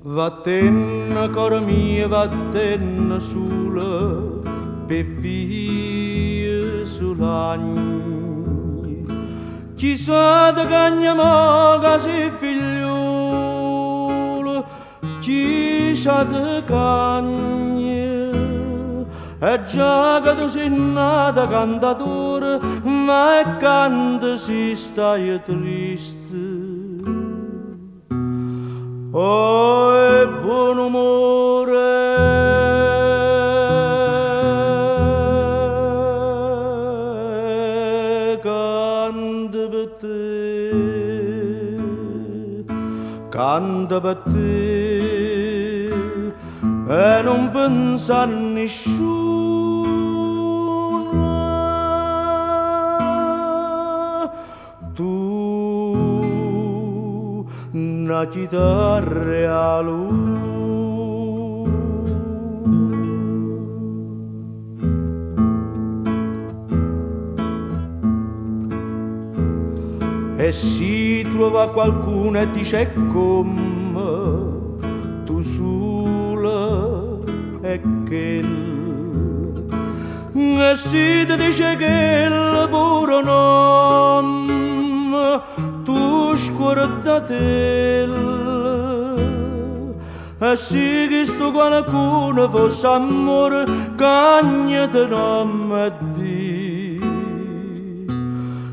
Vattene, cor mio, vattene sulle per via sull'agni. Chissà da cagna che si figliolo, chissà da cagna. E già che tu sei nata cantatore, ma è canta si stai triste. Oh, e buon umore, canta per te, e non pensa a nessuno. Tu, una chitarra a lui. E si trova qualcuno e dice come tu sola e che e si ti dice che il puro nome tu scorda te e si che sto qualcuno fosse amore cagnate nome di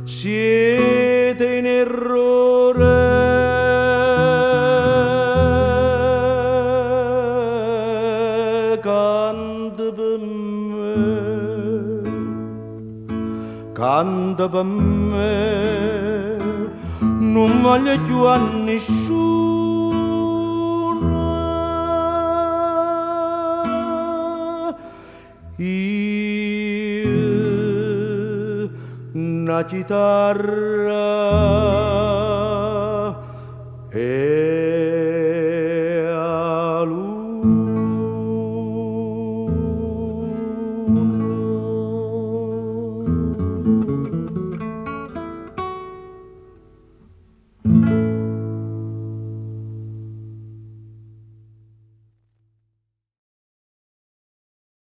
siete in errore, canta per me, non voglio più a nessuno. Una chitarra e